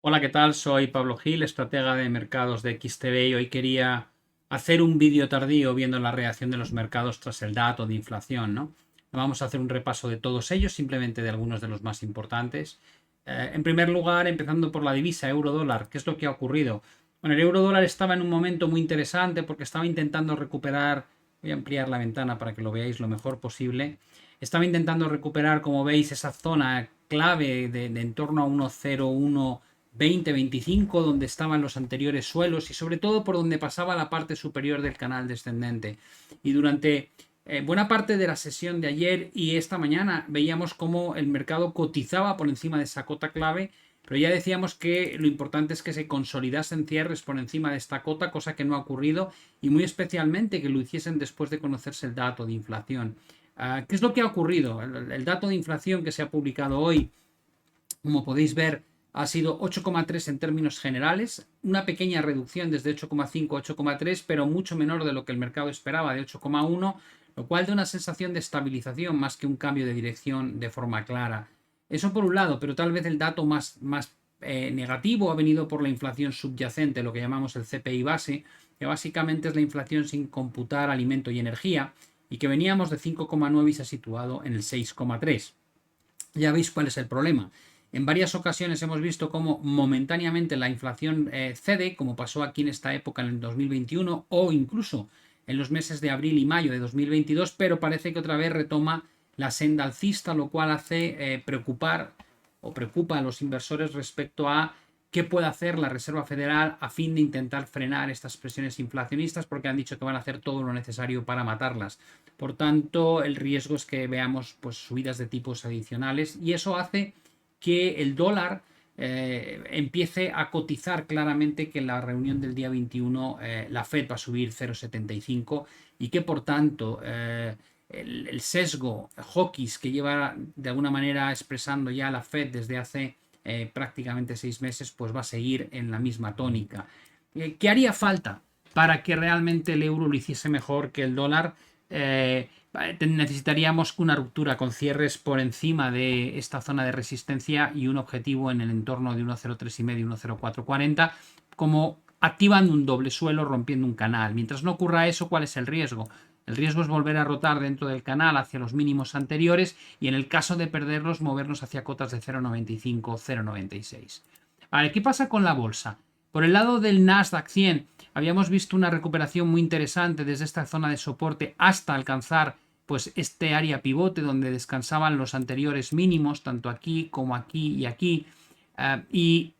Hola, ¿qué tal? Soy Pablo Gil, estratega de mercados de XTB y hoy quería hacer un vídeo tardío viendo la reacción de los mercados tras el dato de inflación, ¿no? Vamos a hacer un repaso de todos ellos, simplemente de algunos de los más importantes. En primer lugar, empezando por la divisa euro-dólar, ¿qué es lo que ha ocurrido? Bueno, el euro-dólar estaba en un momento muy interesante porque estaba intentando recuperar, voy a ampliar la ventana para que lo veáis lo mejor posible, estaba intentando recuperar, como veis, esa zona clave de en torno a 1,01 20-25, donde estaban los anteriores suelos y sobre todo por donde pasaba la parte superior del canal descendente. Y durante buena parte de la sesión de ayer y esta mañana veíamos cómo el mercado cotizaba por encima de esa cota clave, pero ya decíamos que lo importante es que se consolidasen cierres por encima de esta cota, cosa que no ha ocurrido, y muy especialmente que lo hiciesen después de conocerse el dato de inflación. ¿Qué es lo que ha ocurrido? El dato de inflación que se ha publicado hoy, como podéis ver, ha sido 8,3 en términos generales, una pequeña reducción desde 8,5 a 8,3, pero mucho menor de lo que el mercado esperaba, de 8,1, lo cual da una sensación de estabilización más que un cambio de dirección de forma clara. Eso por un lado, pero tal vez el dato más negativo ha venido por la inflación subyacente, lo que llamamos el CPI base, que básicamente es la inflación sin computar alimento y energía, y que veníamos de 5,9 y se ha situado en el 6,3. Ya veis cuál es el problema. En varias ocasiones hemos visto cómo momentáneamente la inflación cede, como pasó aquí en esta época en el 2021 o incluso en los meses de abril y mayo de 2022, pero parece que otra vez retoma la senda alcista, lo cual hace preocupar o preocupa a los inversores respecto a qué puede hacer la Reserva Federal a fin de intentar frenar estas presiones inflacionistas, porque han dicho que van a hacer todo lo necesario para matarlas. Por tanto, el riesgo es que veamos pues, subidas de tipos adicionales y eso hace que el dólar empiece a cotizar claramente que en la reunión del día 21 la Fed va a subir 0,75 y que por tanto el sesgo hawkish que lleva de alguna manera expresando ya la Fed desde hace prácticamente 6 meses, pues va a seguir en la misma tónica. ¿Qué haría falta para que realmente el euro lo hiciese mejor que el dólar? Necesitaríamos una ruptura con cierres por encima de esta zona de resistencia y un objetivo en el entorno de 1,03,5 y 1,0440, como activando un doble suelo, rompiendo un canal. Mientras no ocurra eso, ¿cuál es el riesgo? El riesgo es volver a rotar dentro del canal hacia los mínimos anteriores y en el caso de perderlos, movernos hacia cotas de 0,95, 0,96. Vale, ¿qué pasa con la bolsa? Por el lado del Nasdaq 100, habíamos visto una recuperación muy interesante desde esta zona de soporte hasta alcanzar pues este área pivote donde descansaban los anteriores mínimos, tanto aquí como aquí y aquí. Y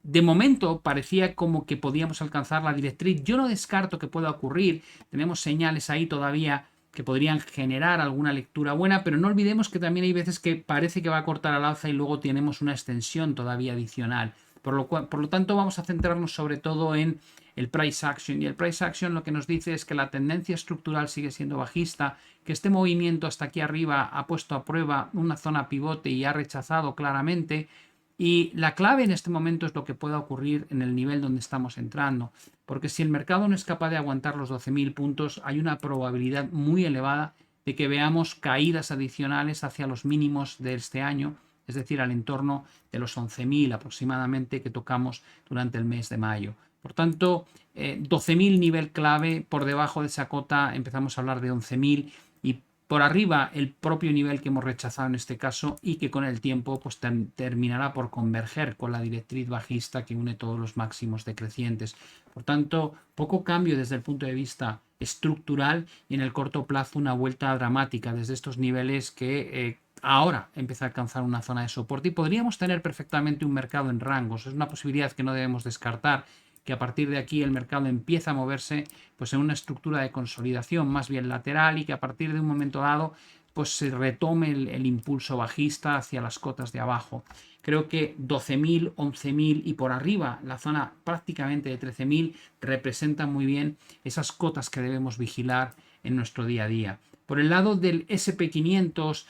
de momento parecía como que podíamos alcanzar la directriz. Yo no descarto que pueda ocurrir. Tenemos señales ahí todavía que podrían generar alguna lectura buena, pero no olvidemos que también hay veces que parece que va a cortar al alza y luego tenemos una extensión todavía adicional. Por lo tanto, vamos a centrarnos sobre todo en el price action. Y el price action lo que nos dice es que la tendencia estructural sigue siendo bajista, que este movimiento hasta aquí arriba ha puesto a prueba una zona pivote y ha rechazado claramente. Y la clave en este momento es lo que pueda ocurrir en el nivel donde estamos entrando, porque si el mercado no es capaz de aguantar los 12.000 puntos, hay una probabilidad muy elevada de que veamos caídas adicionales hacia los mínimos de este año, es decir, al entorno de los 11.000 aproximadamente que tocamos durante el mes de mayo. Por tanto, 12.000 nivel clave, por debajo de esa cota empezamos a hablar de 11.000 y por arriba el propio nivel que hemos rechazado en este caso y que con el tiempo pues terminará por converger con la directriz bajista que une todos los máximos decrecientes. Por tanto, poco cambio desde el punto de vista estructural y en el corto plazo una vuelta dramática desde estos niveles que ahora empieza a alcanzar una zona de soporte y podríamos tener perfectamente un mercado en rangos. Es una posibilidad que no debemos descartar, que a partir de aquí el mercado empieza a moverse pues en una estructura de consolidación más bien lateral y que a partir de un momento dado pues se retome el impulso bajista hacia las cotas de abajo. Creo que 12.000, 11.000 y por arriba la zona prácticamente de 13.000 representan muy bien esas cotas que debemos vigilar en nuestro día a día. Por el lado del SP500,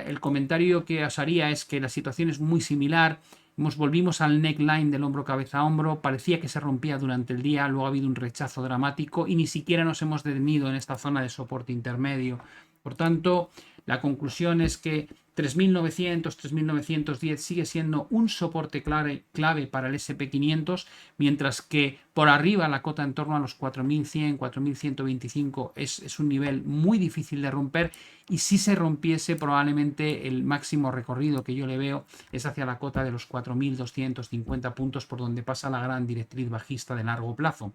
el comentario que os haría es que la situación es muy similar. Volvimos al neckline del hombro cabeza a hombro, parecía que se rompía durante el día, luego ha habido un rechazo dramático y ni siquiera nos hemos detenido en esta zona de soporte intermedio. Por tanto, La conclusión es que 3.900, 3.910 sigue siendo un soporte clave para el SP500, mientras que por arriba la cota en torno a los 4.100, 4.125 es un nivel muy difícil de romper, y si se rompiese probablemente el máximo recorrido que yo le veo es hacia la cota de los 4.250 puntos, por donde pasa la gran directriz bajista de largo plazo.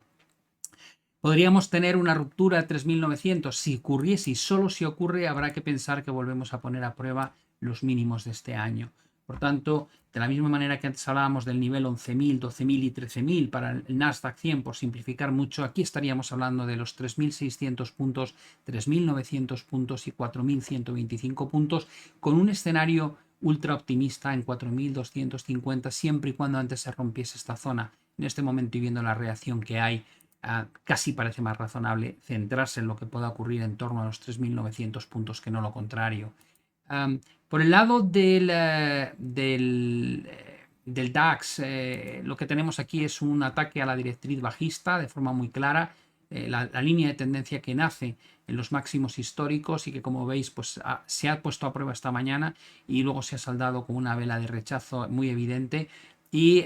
Podríamos tener una ruptura de 3.900 si ocurriese, y solo si ocurre habrá que pensar que volvemos a poner a prueba los mínimos de este año. Por tanto, de la misma manera que antes hablábamos del nivel 11.000, 12.000 y 13.000 para el Nasdaq 100, por simplificar mucho, aquí estaríamos hablando de los 3.600 puntos, 3.900 puntos y 4.125 puntos, con un escenario ultra optimista en 4.250, siempre y cuando antes se rompiese esta zona. En este momento, y viendo la reacción que hay, casi parece más razonable centrarse en lo que pueda ocurrir en torno a los 3.900 puntos que no lo contrario. Por el lado del DAX, lo que tenemos aquí es un ataque a la directriz bajista de forma muy clara. La línea de tendencia que nace en los máximos históricos y que, como veis, pues se ha puesto a prueba esta mañana y luego se ha saldado con una vela de rechazo muy evidente, y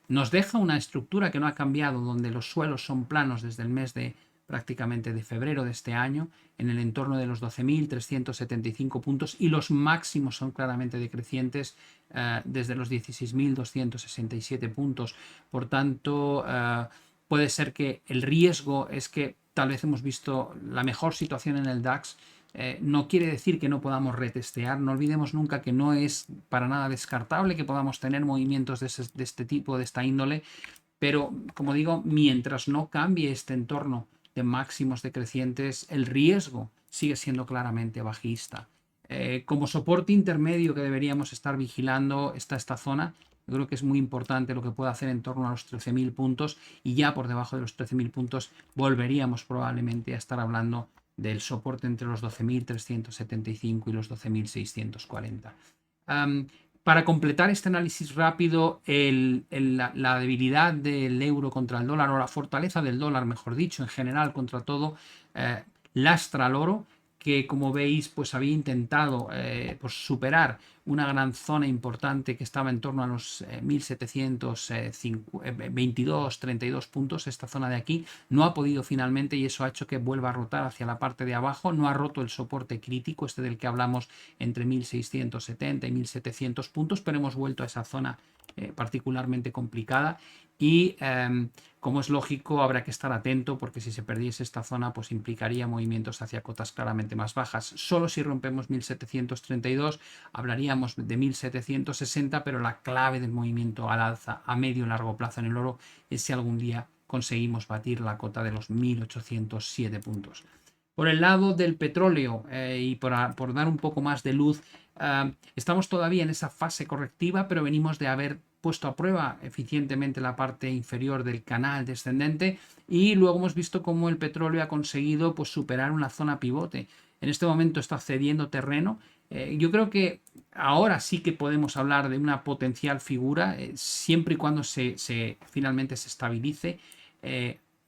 nos deja una estructura que no ha cambiado, donde los suelos son planos desde el mes de prácticamente de febrero de este año, en el entorno de los 12.375 puntos, y los máximos son claramente decrecientes desde los 16.267 puntos. Por tanto, puede ser que el riesgo es que tal vez hemos visto la mejor situación en el DAX. No quiere decir que no podamos retestear. No olvidemos nunca que no es para nada descartable que podamos tener movimientos de este tipo, de esta índole, pero como digo, mientras no cambie este entorno de máximos decrecientes, el riesgo sigue siendo claramente bajista. Como soporte intermedio que deberíamos estar vigilando está esta zona. Yo creo que es muy importante lo que pueda hacer en torno a los 13.000 puntos, y ya por debajo de los 13.000 puntos volveríamos probablemente a estar hablando del soporte entre los 12.375 y los 12.640. Para completar este análisis rápido, la debilidad del euro contra el dólar, o la fortaleza del dólar, mejor dicho, en general contra todo, lastra al oro, que, como veis, pues había intentado pues superar una gran zona importante que estaba en torno a los 1.722, 32 puntos. Esta zona de aquí no ha podido finalmente, y eso ha hecho que vuelva a rotar hacia la parte de abajo. No ha roto el soporte crítico, este del que hablamos, entre 1.670 y 1.700 puntos, pero hemos vuelto a esa zona particularmente complicada, y como es lógico, habrá que estar atento, porque si se perdiese esta zona, pues implicaría movimientos hacia cotas claramente más bajas. Solo si rompemos 1.732 hablaríamos de 1.760, pero la clave del movimiento al alza a medio y largo plazo en el oro es si algún día conseguimos batir la cota de los 1.807 puntos. Por el lado del petróleo, y por dar un poco más de luz, estamos todavía en esa fase correctiva, pero venimos de haber puesto a prueba eficientemente la parte inferior del canal descendente, y luego hemos visto cómo el petróleo ha conseguido pues superar una zona pivote. En este momento está cediendo terreno. Yo creo que ahora sí que podemos hablar de una potencial figura, siempre y cuando finalmente se estabilice.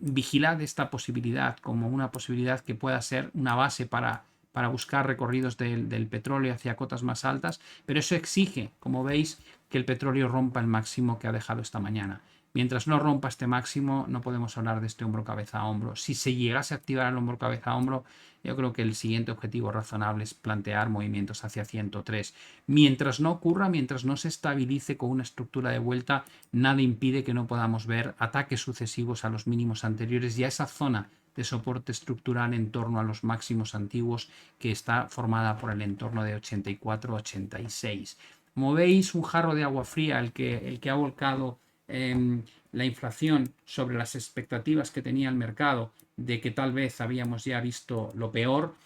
Vigilad esta posibilidad como una posibilidad que pueda ser una base para buscar recorridos del petróleo hacia cotas más altas, pero eso exige, como veis, que el petróleo rompa el máximo que ha dejado esta mañana. Mientras no rompa este máximo, no podemos hablar de este hombro cabeza a hombro. Si se llegase a activar el hombro cabeza a hombro, yo creo que el siguiente objetivo razonable es plantear movimientos hacia 103. Mientras no ocurra, mientras no se estabilice con una estructura de vuelta, nada impide que no podamos ver ataques sucesivos a los mínimos anteriores y a esa zona de soporte estructural en torno a los máximos antiguos, que está formada por el entorno de 84-86. Como veis, un jarro de agua fría el que ha volcado la inflación sobre las expectativas que tenía el mercado de que tal vez habíamos ya visto lo peor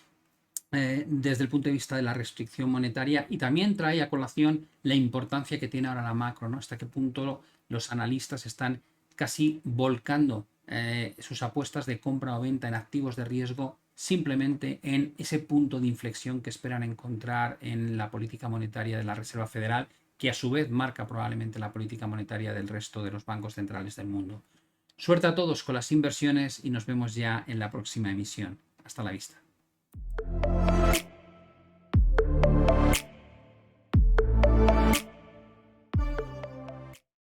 desde el punto de vista de la restricción monetaria, y también trae a colación la importancia que tiene ahora la macro, ¿no? Hasta qué punto los analistas están casi volcando sus apuestas de compra o venta en activos de riesgo simplemente en ese punto de inflexión que esperan encontrar en la política monetaria de la Reserva Federal, que a su vez marca probablemente la política monetaria del resto de los bancos centrales del mundo. Suerte a todos con las inversiones y nos vemos ya en la próxima emisión. Hasta la vista.